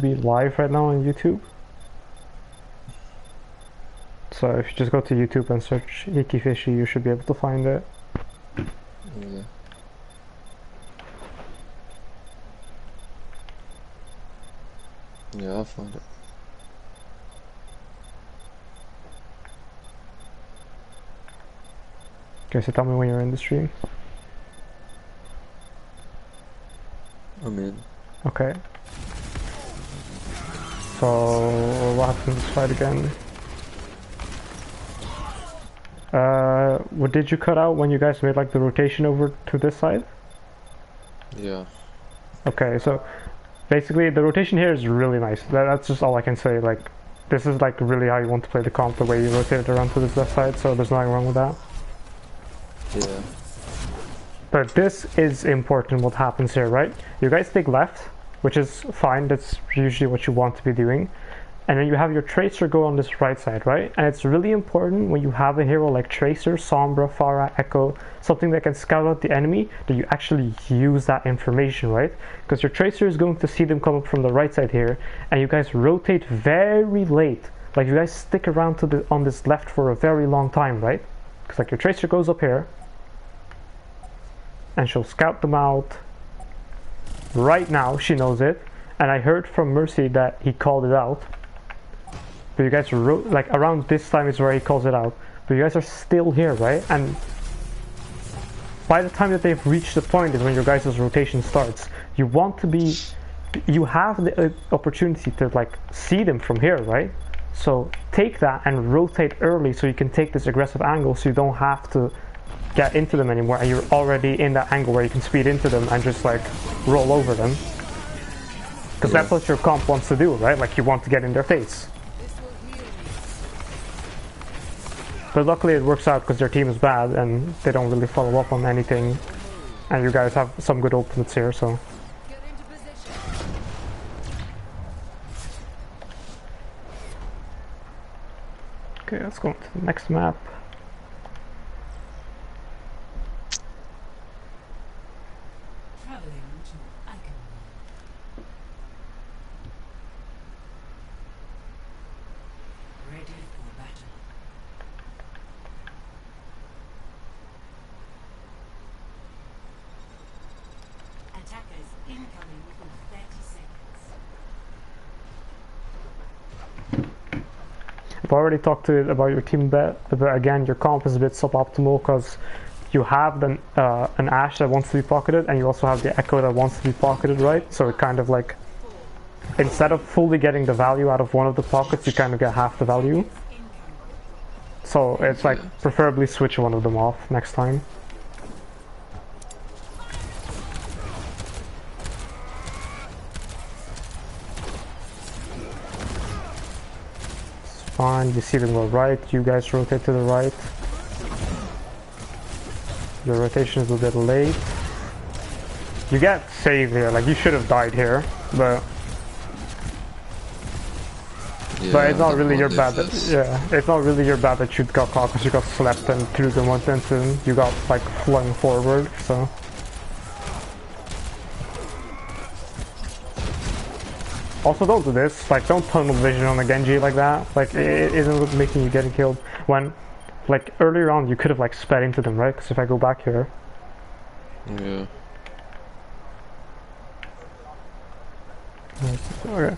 be live right now on YouTube. So if you just go to YouTube and search Icky Fishy, you should be able to find it. Yeah. Yeah, I'll find it. Okay, so tell me when you're in the stream. I'm in. Okay. So what happens in this fight again? What did you cut out when you guys made like the rotation over to this side? Yeah. Okay, so basically the rotation here is really nice. That's just all I can say. Like, this is like really how you want to play the comp, the way you rotate it around to this left side, so there's nothing wrong with that. Yeah. But this is important what happens here, right? You guys take left, which is fine, that's usually what you want to be doing. And then you have your Tracer go on this right side, right? And it's really important when you have a hero like Tracer, Sombra, Pharah, Echo, something that can scout out the enemy, that you actually use that information, right? Because your Tracer is going to see them come up from the right side here, and you guys rotate very late. Like, you guys stick around to on this left for a very long time, right? Because like your Tracer goes up here, and she'll scout them out. Right now, she knows it, and I heard from Mercy that he called it out. But you guys, like around this time is where he calls it out. But you guys are still here, right? And by the time that they've reached the point is when your guys' rotation starts. You want to be, you have the opportunity to like see them from here, right? So take that and rotate early so you can take this aggressive angle so you don't have to get into them anymore, and you're already in that angle where you can speed into them and just like roll over them. Because that's what your comp wants to do, right? Like, you want to get in their face. But luckily it works out because their team is bad and they don't really follow up on anything. And you guys have some good ultimates here, so. Okay, let's go on to the next map. I've already talked to about your team bet, but again, your comp is a bit suboptimal because you have an Ashe that wants to be pocketed, and you also have the Echo that wants to be pocketed, right? So it kind of like, instead of fully getting the value out of one of the pockets, you kind of get half the value. So it's like, preferably switch one of them off next time. Fine, you see them go right, you guys rotate to the right. Your rotation is a bit late. You get saved here, like you should have died here, but it's not really your bad that, it's not really your bad that you got caught because you got slept and threw them once and you got like flung forward, so. Also, don't do this, like don't tunnel vision on a Genji like that, like it isn't making you getting killed. When, like earlier on you could have like sped into them, right? Because if I go back here. Yeah. Okay.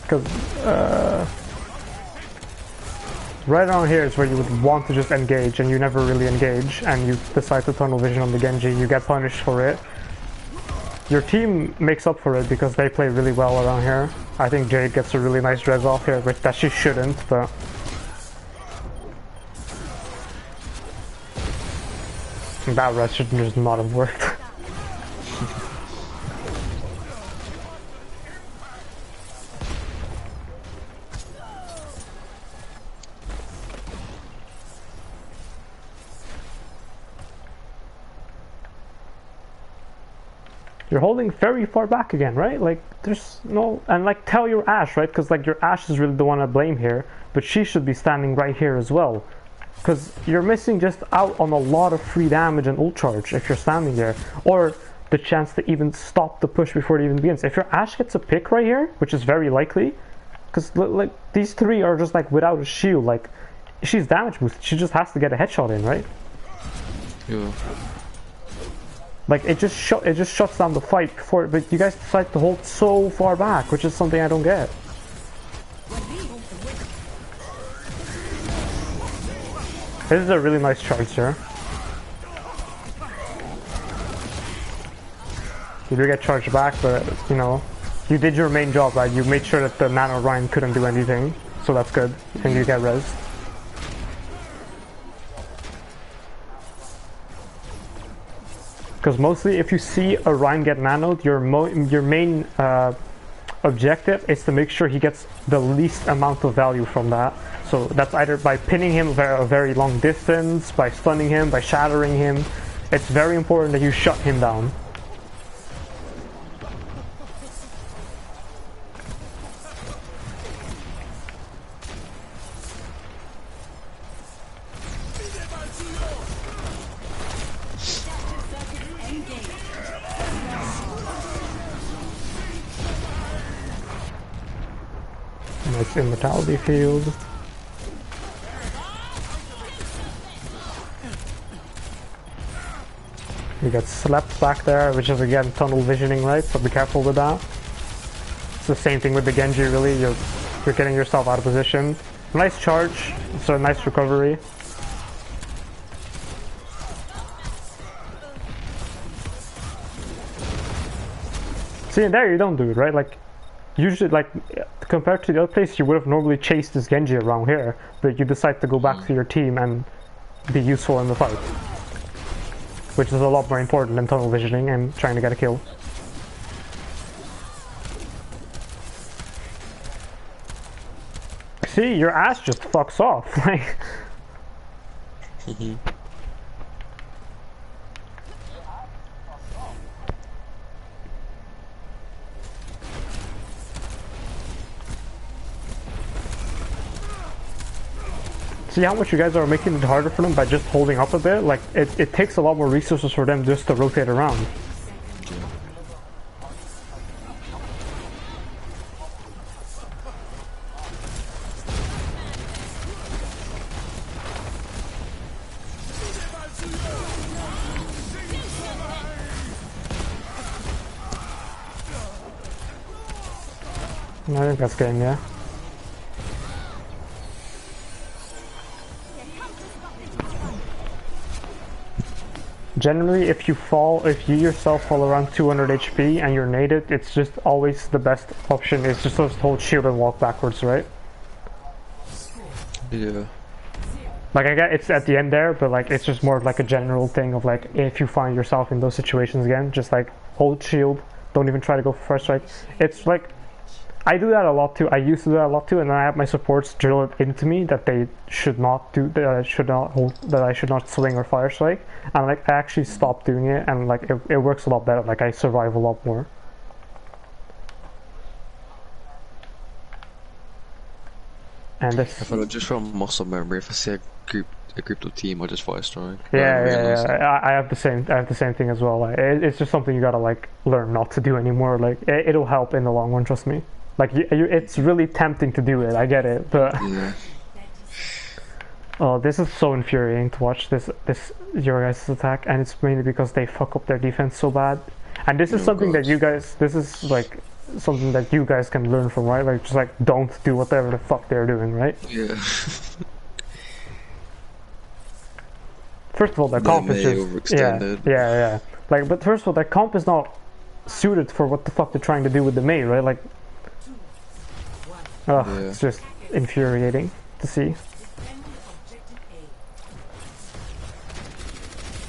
Because, right around here is where you would want to just engage, and you never really engage, and you decide to tunnel vision on the Genji, you get punished for it. Your team makes up for it because they play really well around here. I think Jade gets a really nice res off here, which that she shouldn't, but... that res should just not have worked. You're holding very far back again, right? Like, there's no... and like, tell your Ashe, right? Because like, your Ashe is really the one to blame here, but she should be standing right here as well. Because you're missing just out on a lot of free damage and ult charge if you're standing there. Or the chance to even stop the push before it even begins. If your Ashe gets a pick right here, which is very likely, because like these three are just like without a shield, like she's damage boosted, she just has to get a headshot in, right? Yeah. Like it just shuts down the fight before, but you guys decide to hold so far back, which is something I don't get. This is a really nice charge here. You do get charged back, but you know, you did your main job, right? You made sure that the Nano Ryan couldn't do anything, so that's good, and you get res. Because mostly, if you see a Ryan get nanoed, your main objective is to make sure he gets the least amount of value from that. So that's either by pinning him a very long distance, by stunning him, by shattering him. It's very important that you shut him down. Nice immortality field. You get slept back there, which is again tunnel visioning, right? So be careful with that. It's the same thing with the Genji, really. You're getting yourself out of position. Nice charge. It's a nice recovery. See, and there you don't do it, right? Like, usually, like, compared to the other place, you would have normally chased this Genji around here, but you decide to go back to your team and be useful in the fight. Which is a lot more important than tunnel visioning and trying to get a kill. See, your ass just fucks off, like... See how much you guys are making it harder for them by just holding up a bit? Like, it takes a lot more resources for them just to rotate around. I think that's game, yeah. Generally, if you yourself fall around 200 HP and you're naded, it's just always the best option is just to hold shield and walk backwards, right? Yeah. Like, I get it's at the end there, but like it's just more of like a general thing of like, if you find yourself in those situations again, just like hold shield, don't even try to go for first strike. It's like, I do that a lot too. I used to do that a lot too, and then I have my supports drill it into me that they should not do, that I should not hold, that I should not swing or fire strike, and like I actually stopped doing it, and like it works a lot better. Like I survive a lot more. And this. If I just from muscle memory, if I see a group of team, I just fire strike. Yeah. I have the same thing as well. Like, it's just something you gotta like learn not to do anymore. Like it'll help in the long run. Trust me. Like it's really tempting to do it. I get it, but yeah. Oh, this is so infuriating to watch this your guys' attack, and it's mainly because they fuck up their defense so bad. And this is something that you guys, this is like something that you guys can learn from, right? Like just like don't do whatever the fuck they're doing, right? Yeah. First of all, their comp is just yeah. Like, but first of all, their comp is not suited for what the fuck they're trying to do with the Mei, right? Like, it's just infuriating to see.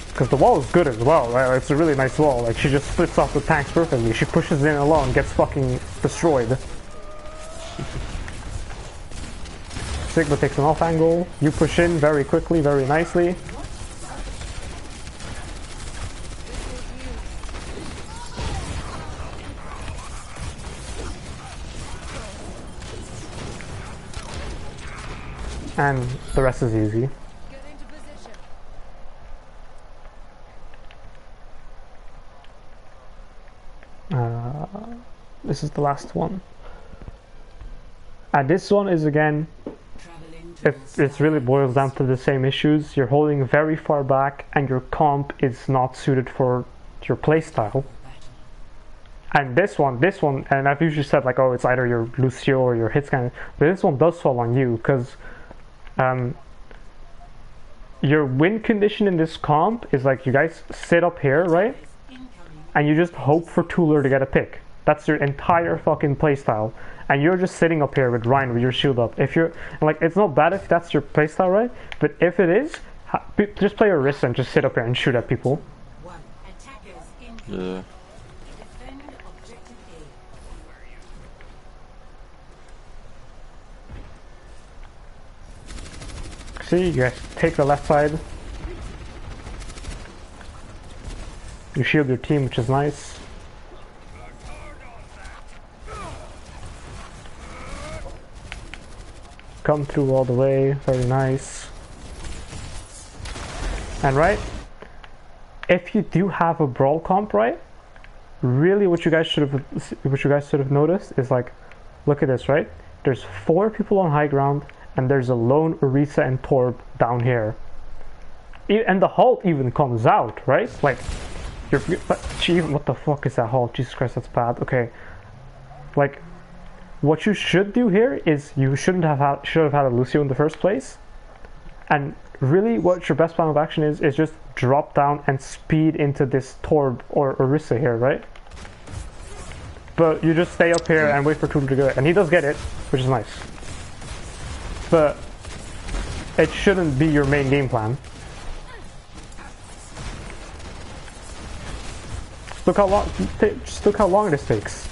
Because the wall is good as well, right? It's a really nice wall. Like, she just splits off the tanks perfectly. She pushes in alone, gets fucking destroyed. Sigma takes an off angle. You push in very quickly, very nicely. And the rest is easy. This is the last one. And this one is again, it really boils down to the same issues. You're holding very far back and your comp is not suited for your playstyle. And this one, and I've usually said like, oh, it's either your Lucio or your hit scan, but this one does fall on you because your win condition in this comp is like you guys sit up here, right? And you just hope for Tooler to get a pick. That's your entire fucking playstyle. And you're just sitting up here with Ryan with your shield up. If you're like, it's not bad if that's your playstyle, right? But if it is, just play Orisa and just sit up here and shoot at people. Yeah. See, you guys take the left side. You shield your team, which is nice. Come through all the way, very nice. And right, if you do have a brawl comp, right? Really, what you guys should have noticed is like, look at this, right? There's 4 people on high ground, and there's a lone Orisa and Torb down here. And the halt even comes out, right? Like, what the fuck is that halt? Jesus Christ, that's bad. Okay, like, what you should do here is you should have had a Lucio in the first place, and really what your best plan of action is just drop down and speed into this Torb or Orisa here, right? But you just stay up here and wait for Tooler to get it, and he does get it, which is nice. But it shouldn't be your main game plan. Look how long. Just look how long this takes.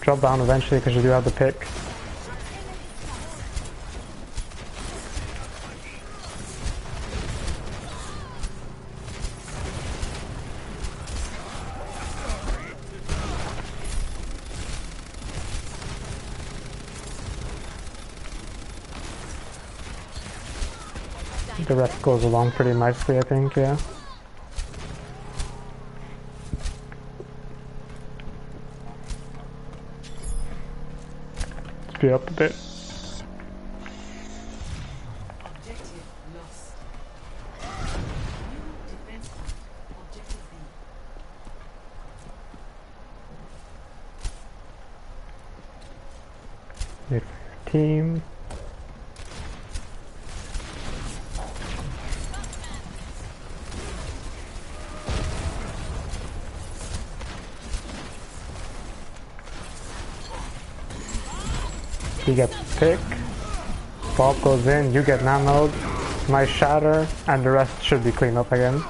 Drop down eventually because you do have the pick. The rest goes along pretty nicely, I think, yeah. Speed up a bit. Wait for your team. He gets pick, Bob goes in, you get nanoed, nice shatter, and the rest should be cleaned up again.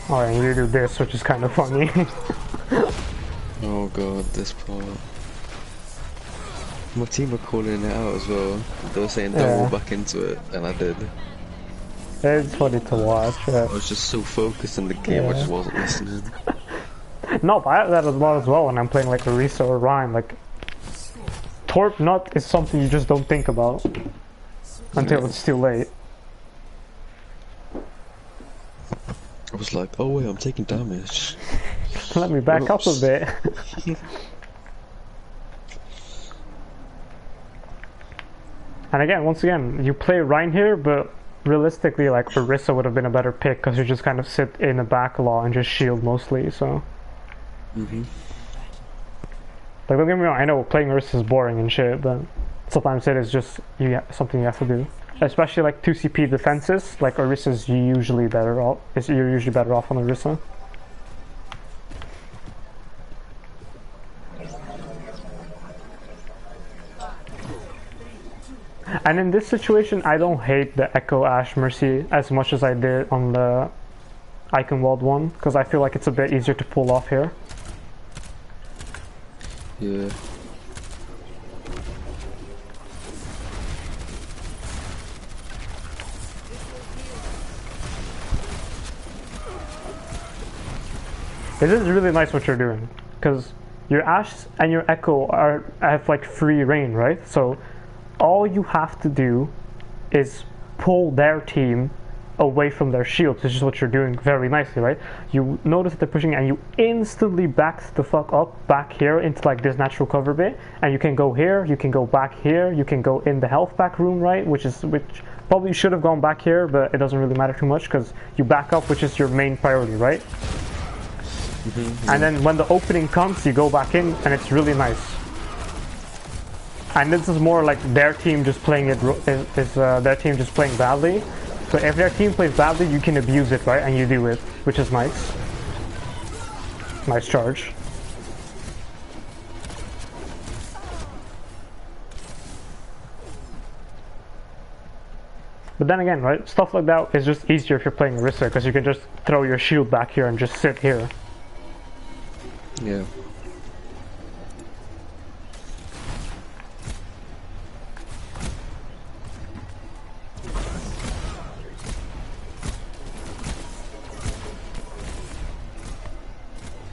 Oh, and you do this, which is kind of funny. Oh god, this part. My team were calling it out as well. They were saying don't roll back into it, and I did. It's funny to watch. Yeah. I was just so focused in the game, I just wasn't listening. No, but I have that a lot as well when I'm playing like Orisa or Rhyme. Like, Torp nut is something you just don't think about until it's too late. I was like, oh wait, I'm taking damage. Let me back up a bit. And again, once again, you play Rhine here, but realistically, like, Orisa would have been a better pick because you just kind of sit in the back a lot and just shield mostly, so. Like, don't get me wrong, I know playing Orisa is boring and shit, but sometimes it is just something you have to do. Especially like 2CP defenses, like Orisa's usually better off. You're usually better off on Orisa. And in this situation, I don't hate the Echo Ash Mercy as much as I did on the Eichenwald one, because I feel like it's a bit easier to pull off here. Yeah. It is really nice what you're doing. because your Ashe and your Echo have like free reign, right? So all you have to do is pull their team away from their shields, which is what you're doing very nicely, right? You notice that they're pushing and you instantly back the fuck up back here into like this natural cover bit, and you can go here, you can go back here, you can go in the health pack room, right? Which probably should have gone back here, but it doesn't really matter too much because you back up, which is your main priority, right? And then when the opening comes, you go back in, and it's really nice. And this is more like their team just playing their team just playing badly. So if their team plays badly, you can abuse it, right? And you do it, which is nice. Nice charge. But then again, right? Stuff like that is just easier if you're playing Orisa, because you can just throw your shield back here and just sit here. Yeah.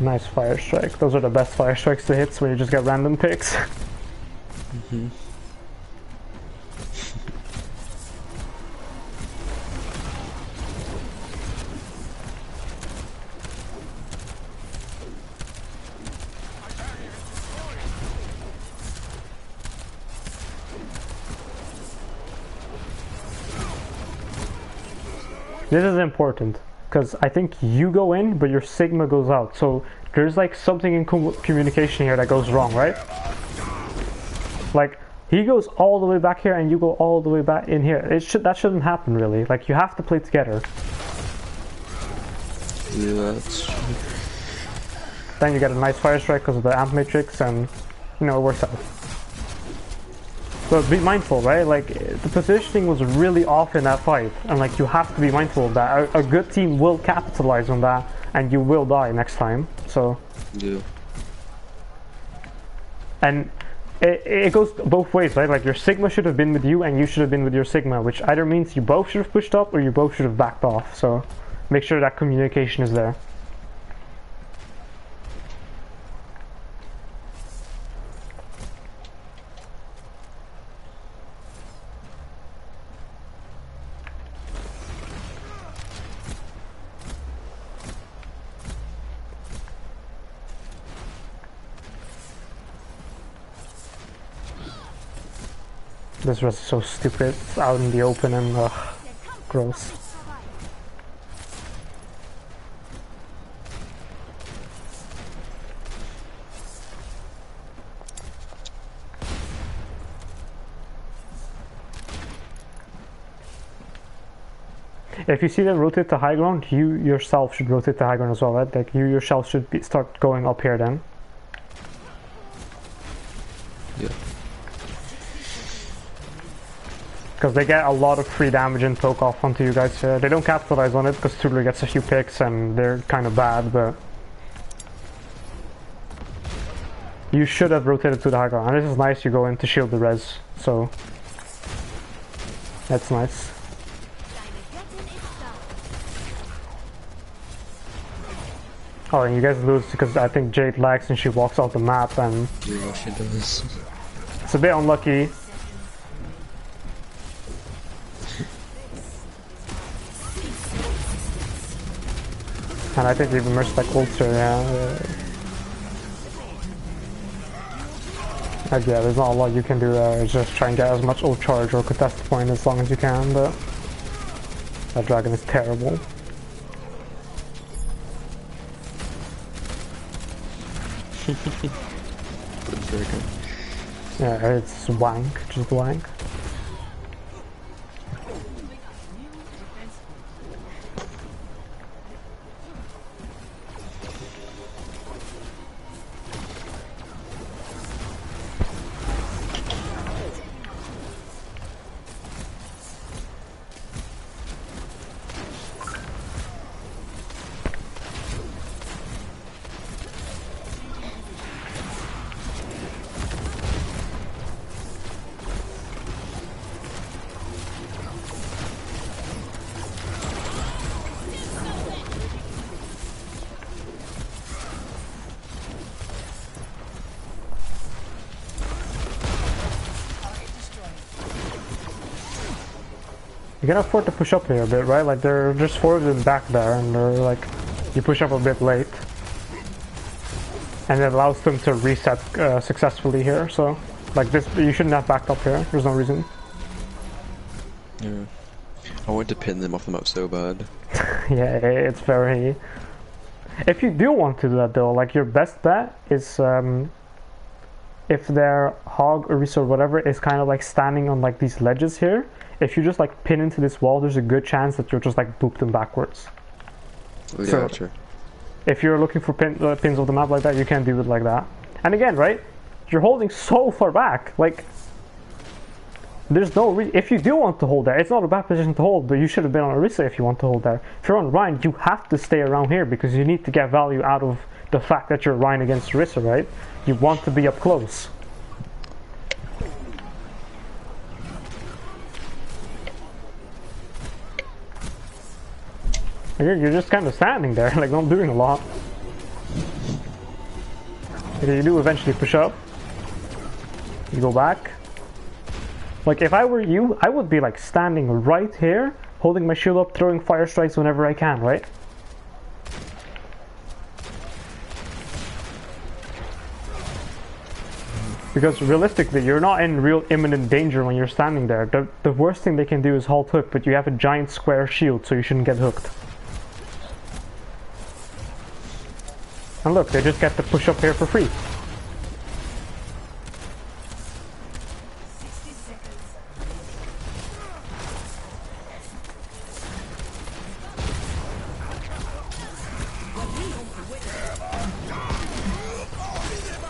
Nice fire strike. Those are the best fire strikes to hit when you just get random picks. This is important, because I think you go in, but your Sigma goes out. So there's like something in communication here that goes wrong, right? Like, he goes all the way back here and you go all the way back in here. That shouldn't happen, really. Like, you have to play together. Yeah, that's true. Then you get a nice fire strike because of the amp matrix, and you know, it works out. But be mindful, right? Like, the positioning was really off in that fight, and like, you have to be mindful of that. A good team will capitalize on that, and you will die next time. So Yeah. And it goes both ways, right? Like, your Sigma should have been with you, and you should have been with your Sigma, which either means you both should have pushed up or you both should have backed off. So make sure that communication is there. This was so stupid. It's out in the open and gross. If you see them rotate to high ground, you yourself should rotate to high ground as well, right? Like, you yourself should start going up here then. Yeah. Because they get a lot of free damage and poke off onto you guys here. They don't capitalize on it because Tudor gets a few picks and they're kind of bad, but you should have rotated to the high ground. And this is nice, you go in to shield the res, so that's nice. Oh, and you guys lose because I think Jade lags and she walks off the map, and Yeah, she does. it's a bit unlucky. And I think even Mercy like ults her, yeah. Like, yeah, there's not a lot you can do there. It's just try and get as much ult charge or contest point as long as you can, but that dragon is terrible. Good dragon. Yeah, it's wank, just wank. You can afford to push up here a bit, right? Like they're just forward and back there, and they're like, you push up a bit late. And it allows them to reset successfully here, so like this, you shouldn't have backed up here, there's no reason. Yeah. I want to pin them off the map so bad. Yeah, it's very... If you do want to do that though, like your best bet is if their hog or resource or whatever is kind of like standing on like these ledges here, if you just like pin into this wall, there's a good chance that you'll just like boop them backwards. Yeah, so, true. If you're looking for pins of the map like that, you can do it like that. And again, right, you're holding so far back, like there's no if you do want to hold there, it's not a bad position to hold, but you should have been on Orisa if you want to hold there. If you're on Rhine, you have to stay around here because you need to get value out of the fact that you're Rhine against Orisa, right? You want to be up close. You're just kind of standing there, like not doing a lot. You do eventually push up. You go back. Like if I were you, I would be like standing right here, holding my shield up, throwing fire strikes whenever I can, right? Because realistically, you're not in real imminent danger when you're standing there. The worst thing they can do is halt hook, but you have a giant square shield, so you shouldn't get hooked. And look, they just get to push up here for free.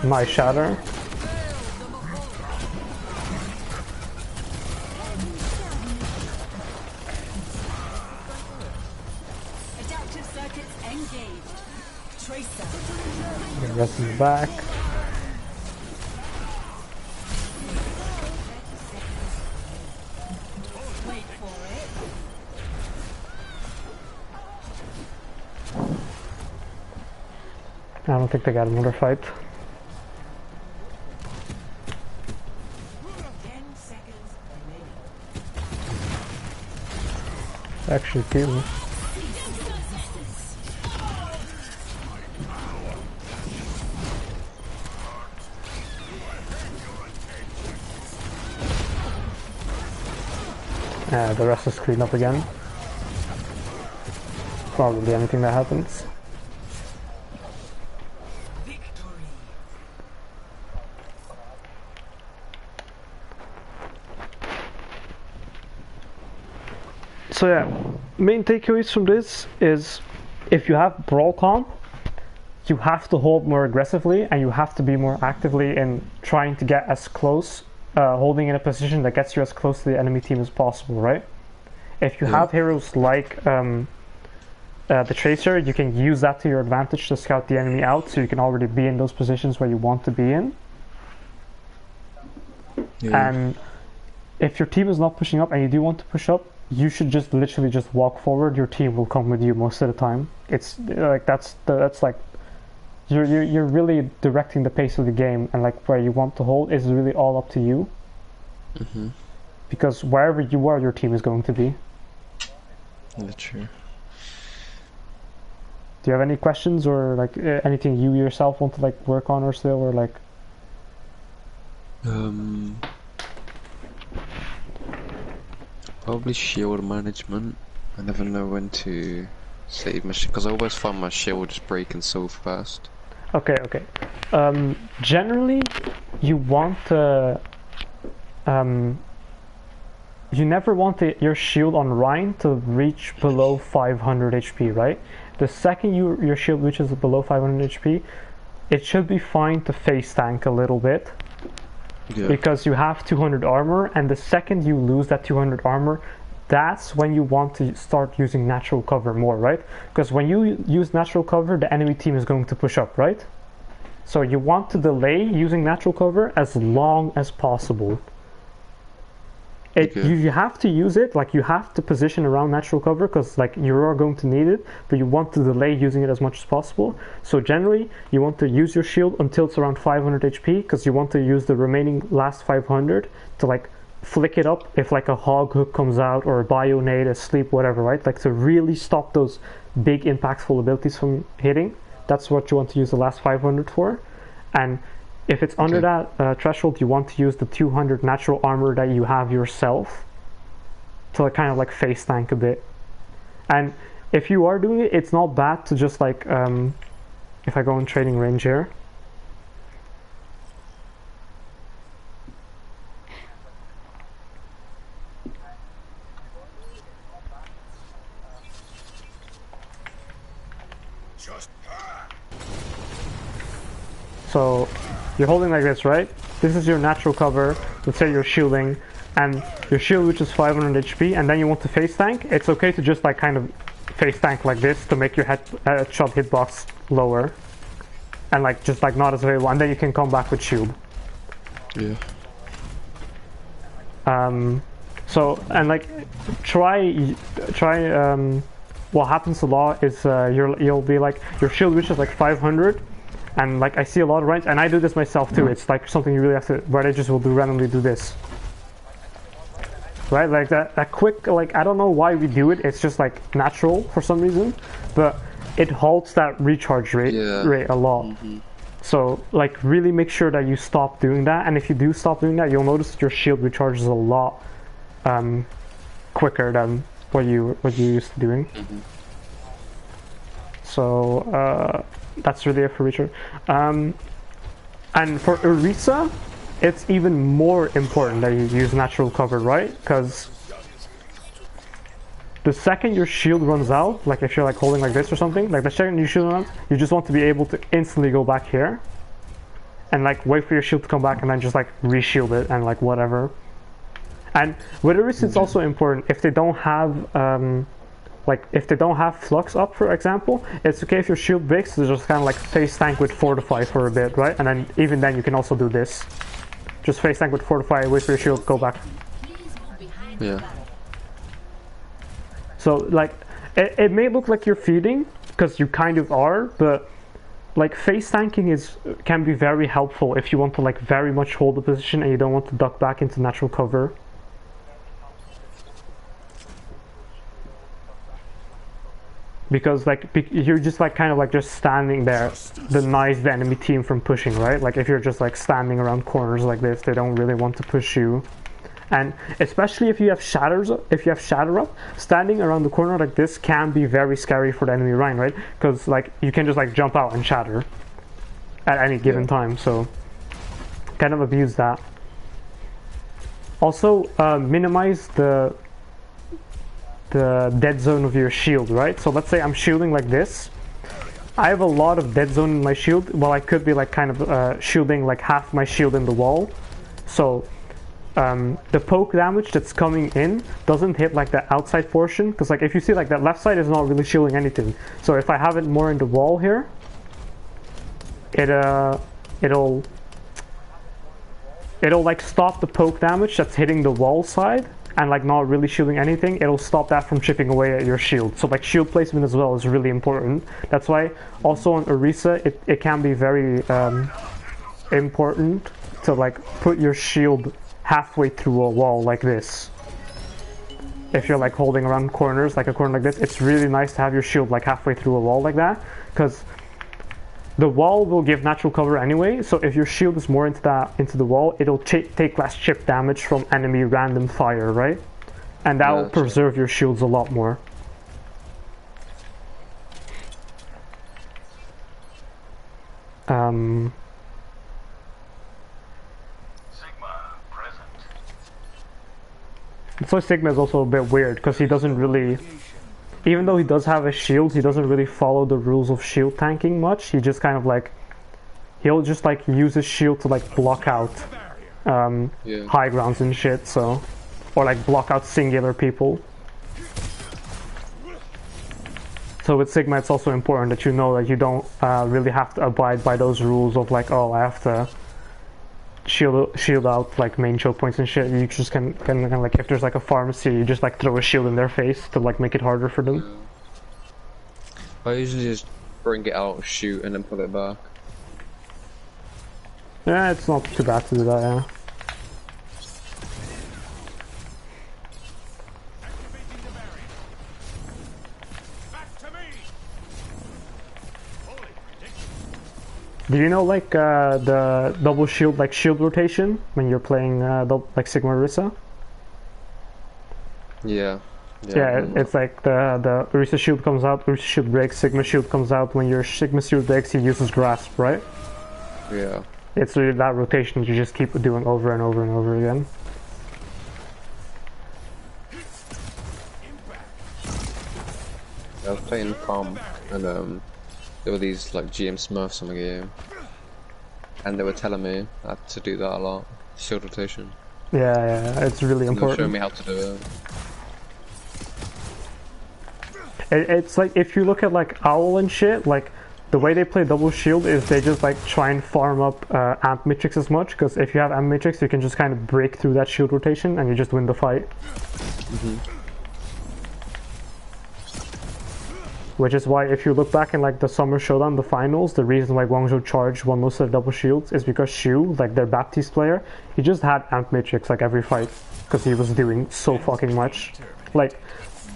Nice shatter. Adaptive circuits engaged. Tracer. The rest is back. Wait for it. I don't think they got another fight. 10 seconds remaining. Actually, two. The rest is clean up again. Probably anything that happens. So yeah, main takeaways from this is if you have brawl comp, you have to hold more aggressively and you have to be more actively in trying to get as close, holding in a position that gets you as close to the enemy team as possible, right? If you have heroes like the Tracer, you can use that to your advantage to scout the enemy out, so you can already be in those positions where you want to be in. Yeah. And if your team is not pushing up and you do want to push up, you should just literally just walk forward. Your team will come with you most of the time. It's like that's like you're really directing the pace of the game, and like where you want to hold is really all up to you. Mm-hmm. Because wherever you are, your team is going to be. That's true. Do you have any questions or like anything you yourself want to like work on or still, or like? Probably shield management. I never know when to save my shield, because I always find my shield just breaking so fast. Okay. Generally, you want to. You never want your shield on Rhine to reach below 500 HP, right? The second your shield reaches below 500 HP, it should be fine to face tank a little bit. Yeah. Because you have 200 armor, and the second you lose that 200 armor, that's when you want to start using natural cover more, right? Because when you use natural cover, the enemy team is going to push up, right? So you want to delay using natural cover as long as possible. You have to use it, like you have to position around natural cover because like you are going to need it, but you want to delay using it as much as possible. So generally you want to use your shield until it's around 500 HP because you want to use the remaining last 500 to like flick it up if like a hog hook comes out or a bionade, a sleep, whatever, right? Like to really stop those big impactful abilities from hitting. That's what you want to use the last 500 for. And if it's under that threshold, you want to use the 200 natural armor that you have yourself to like, kind of like face tank a bit. And if you are doing it, it's not bad to just like, if I go in training range here, so you're holding like this, right? This is your natural cover. Let's say you're shielding, and your shield which is 500 HP, and then you want to face tank. It's okay to just like kind of face tank like this to make your headshot hitbox lower, and like just like not as available, and then you can come back with shield. Yeah. So and like try. What happens a lot is you'll be like your shield which is like 500. And like I see a lot of range, and I do this myself too. It's like something you really have to, where I just will do randomly do this, right? Like that quick, like I don't know why we do it. It's just like natural for some reason, but it halts that recharge rate a lot. So like really make sure that you stop doing that. And if you do stop doing that, you'll notice that your shield recharges a lot quicker than what you used to doing. So. That's really it for Reacher. And for Orisa, it's even more important that you use natural cover, right? Because the second your shield runs out, like if you're like holding like this or something, like the second your shield runs out, you just want to be able to instantly go back here and like wait for your shield to come back and then just like re-shield it and like whatever. And with Orisa, it's also important if they don't have like if they don't have flux up, for example, it's okay if your shield breaks to just kind of like face tank with fortify for a bit, right? And then even then you can also do this. Just face tank with fortify, wait for your shield, go back. Yeah. So like it may look like you're feeding because you kind of are, but like face tanking can be very helpful if you want to like very much hold the position and you don't want to duck back into natural cover. Because like you're just like kind of like just standing there, denies the enemy team from pushing, right? Like if you're just like standing around corners like this, they don't really want to push you. And especially if you have shatter up, standing around the corner like this can be very scary for the enemy Rhine, right? Because like you can just like jump out and shatter at any given time, so kind of abuse that. Also minimize the dead zone of your shield, right? So let's say I'm shielding like this. I have a lot of dead zone in my shield. Well, I could be like kind of shielding like half my shield in the wall. So the poke damage that's coming in doesn't hit like the outside portion, because like if you see like that left side is not really shielding anything. So if I have it more in the wall here, it'll like stop the poke damage that's hitting the wall side and like not really shielding anything. It'll stop that from chipping away at your shield. So like shield placement as well is really important. That's why also on Orisa it can be very important to like put your shield halfway through a wall like this. If you're like holding around corners, like a corner like this, it's really nice to have your shield like halfway through a wall like that, because the wall will give natural cover anyway. So if your shield is more into the wall, it'll take less chip damage from enemy random fire, right? And that will preserve your shields a lot more. So Sigma is also a bit weird because he doesn't really, even though he does have a shield, he doesn't really follow the rules of shield tanking much. He just kind of like, he'll just like use his shield to like block out high grounds and shit, so, or like block out singular people. So with Sigma it's also important that you know that you don't really have to abide by those rules of like, oh, I have to shield out like main choke points and shit. You just can like, if there's like a pharmacy, you just like throw a shield in their face to like make it harder for them. I usually just bring it out, shoot, and then pull it back. Yeah, it's not too bad to do that, yeah. Do you know like the double shield, like shield rotation when you're playing like Sigma Orisa? Yeah. Yeah, it's like the Orisa shield comes out, Orisa shield breaks, Sigma shield comes out. When your Sigma shield breaks, he uses grasp, right? Yeah. It's really that rotation you just keep doing over and over and over again. I was playing Palm, and there were these like GM Smurfs on the game, and they were telling me I had to do that a lot. Shield rotation. Yeah, it's really And they were important. showing me how to do it. It's like if you look at like Owl and shit, like the way they play double shield is they just like try and farm up amp matrix as much, because if you have amp matrix you can just kind of break through that shield rotation and you just win the fight. Which is why if you look back in like the Summer Showdown, the finals, the reason why Guangzhou Charge won most of the double shields is because Shu, like their Baptiste player, he just had amp matrix like every fight because he was doing so fucking much. Like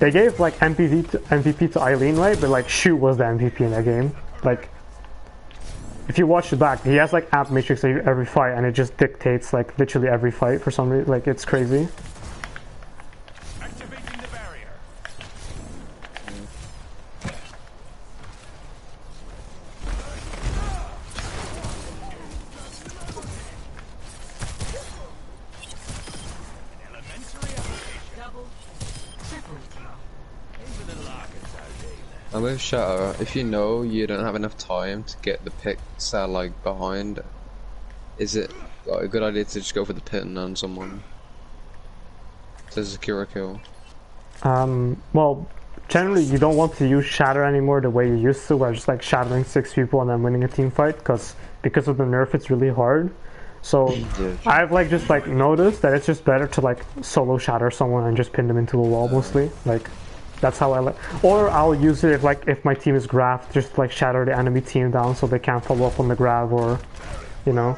they gave like MVP to Eileen, right? But like Shu was the MVP in that game. Like if you watch it back, he has like amp matrix every fight, and it just dictates like literally every fight for some reason. Like it's crazy. Activating the barrier. Elementary application. Double, triple kill. Into the lockets out daily. And with Shatter, if you know you don't have enough time to get the picks that are like behind, is it like, a good idea to just go for the pit and on someone to secure a kill? Well, generally you don't want to use Shatter anymore the way you used to, where just like shattering 6 people and then winning a team fight, because of the nerf it's really hard. So Yeah. I've like just like noticed that it's just better to like solo shatter someone and just pin them into a wall mostly. Like that's how I like. Or I'll use it if my team is graphed, just like shatter the enemy team down so they can't follow up on the grab, or you know.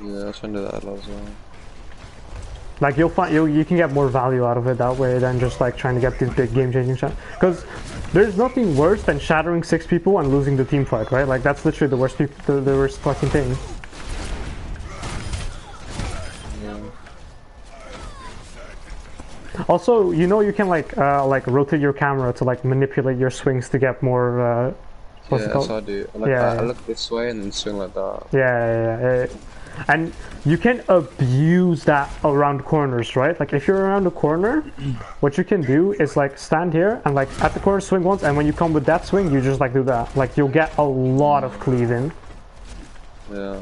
Yeah, I was trying to do that a lot as well. Like you'll find you can get more value out of it that way than just like trying to get these big game-changing shots. Because there's nothing worse than shattering 6 people and losing the team fight, right? Like that's literally the worst the worst fucking thing. Also, you know, you can like rotate your camera to like manipulate your swings to get more. What's Yeah, it that's called? what I do. I look, Yeah. I look this way and then swing like that. Yeah. And you can abuse that around corners, right? Like if you're around a corner, what you can do is like stand here and like at the corner swing once, and when you come with that swing, you just like do that. Like you'll get a lot of cleaving. Yeah.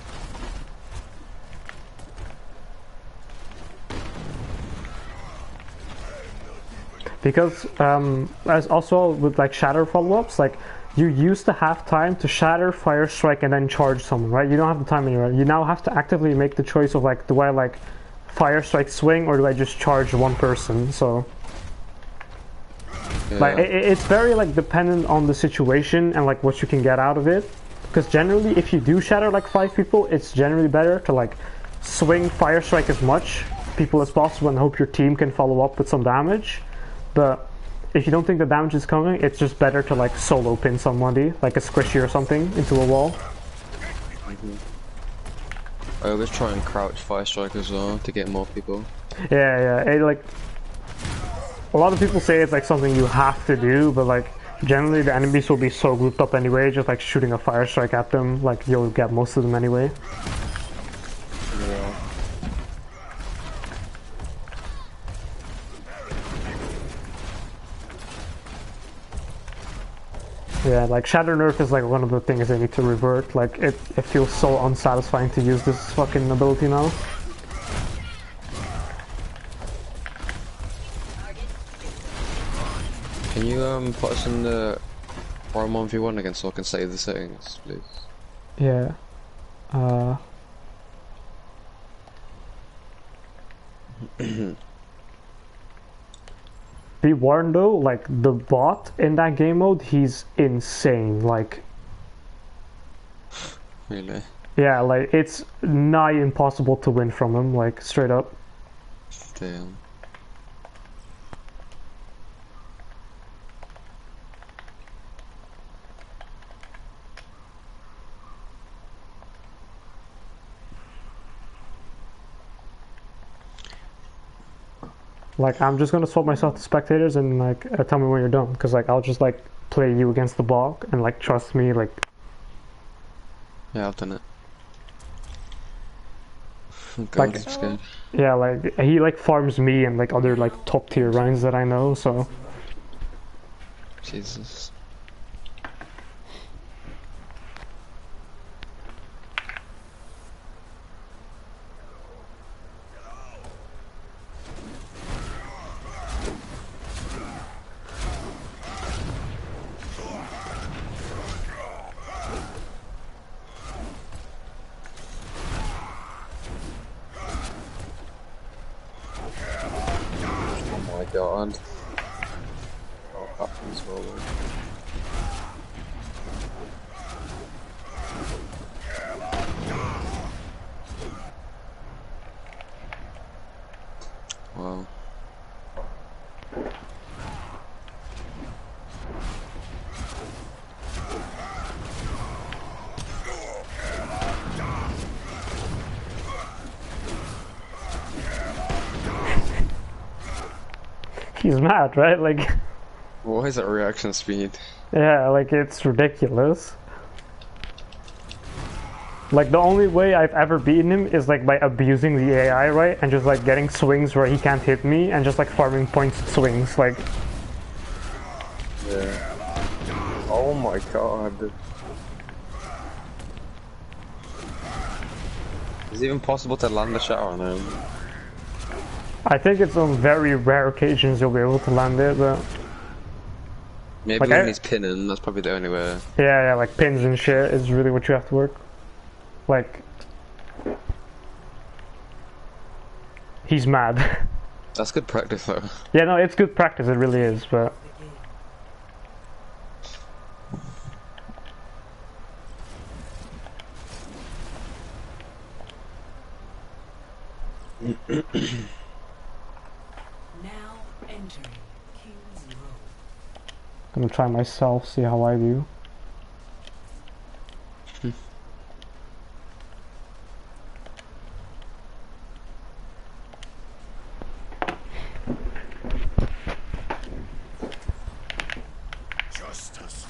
Because as also with like shatter follow-ups, like you used to have time to shatter, fire strike, and then charge someone, right? You don't have the time anymore. You now have to actively make the choice of like, do I like fire strike swing, or do I just charge one person? So Yeah. like it's very like dependent on the situation and like what you can get out of it. Because generally if you do shatter like 5 people, it's generally better to like swing fire strike as much people as possible and hope your team can follow up with some damage. But if you don't think the damage is coming, it's just better to like solo pin somebody, like a squishy or something, into a wall. I always try and crouch fire strike as well to get more people. Yeah. Like a lot of people say it's like something you have to do, but like generally the enemies will be so grouped up anyway. Just like shooting a fire strike at them, like you'll get most of them anyway. Yeah. Yeah, like Shatter Nerf is like one of the things they need to revert. Like it feels so unsatisfying to use this fucking ability now. Can you put us in the Forum 1v1 again so I can save the settings, please? Yeah. Be warned though, like the bot in that game mode, he's insane. Like, Really? yeah, like it's nigh impossible to win from him, like straight up. Damn. Like, I'm just gonna swap myself to spectators and like tell me when you're done, because like I'll just like play you against the bog and like trust me, like Yeah, I've done it. Oh Like- god, I'm scared. yeah, like he like farms me and like other like top tier Rhines that I know. So Jesus. Oh my god. Oh, happens well. Wow. he's mad, right? Like, Why is that reaction speed? yeah, like it's ridiculous. Like the only way I've ever beaten him is like by abusing the AI, right? And just like getting swings where he can't hit me and just like farming points swings. Like, Yeah. Oh my god. Is it even possible to land a shot on him? I think it's on very rare occasions you'll be able to land it, but Maybe Like, when I- he's pinning, that's probably the only way. yeah, like pins and shit is really what you have to work. Like, he's mad. That's good practice though. Yeah, no, it's good practice, it really is, but Now entering King's Row. I'm gonna try myself, see how I do. Justice.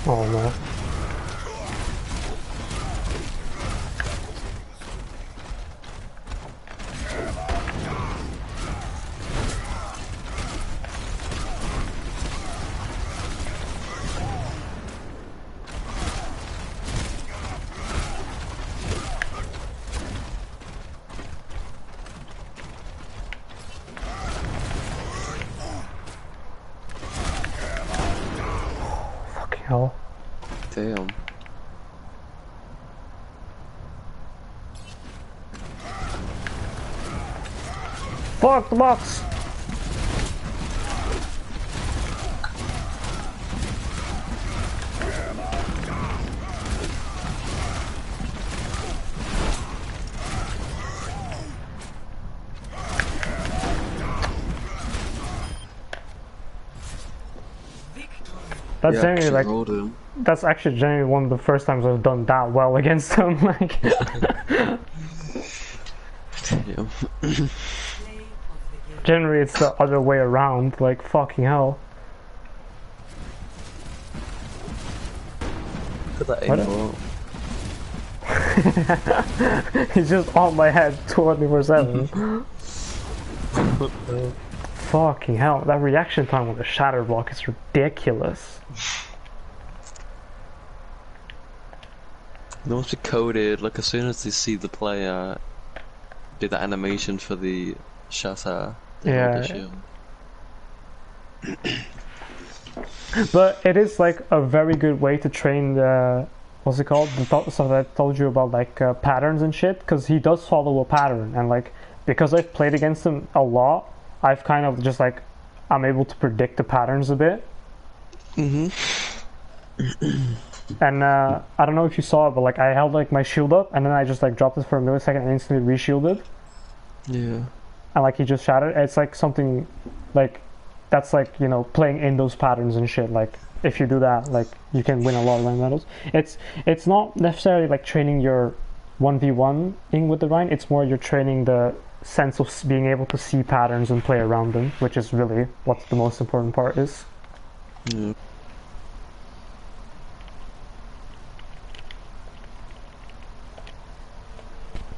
Oh no. Fucking hell. Damn. Fuck the box! That's Yeah, genuinely actually like rolled him. that's actually genuinely one of the first times I've done that well against him. Like, Damn. Play of the game. generally it's the other way around. Like, fucking hell. Look at that What aim roll. He's just on my head 24/7. Fucking hell, that reaction time on the shatter block is ridiculous. It must be coded, like as soon as they see the player do that animation for the shatter, they hold the Yeah. shield. But it is like a very good way to train what's it called? The stuff that I told you about, like patterns and shit. Because he does follow a pattern, and like because I've played against him a lot, I've kind of just like I'm able to predict the patterns a bit. Mhm. And I don't know if you saw it, but like I held like my shield up, and then I just like dropped it for a millisecond and instantly re-shielded. Yeah. And like he just shattered. It's like something like that's like, you know, playing in those patterns and shit. Like if you do that, like you can win a lot of Rhine battles. It's not necessarily like training your 1v1ing with the Rhine. It's more you're training the sense of being able to see patterns and play around them, which is really what the most important part is. Yeah.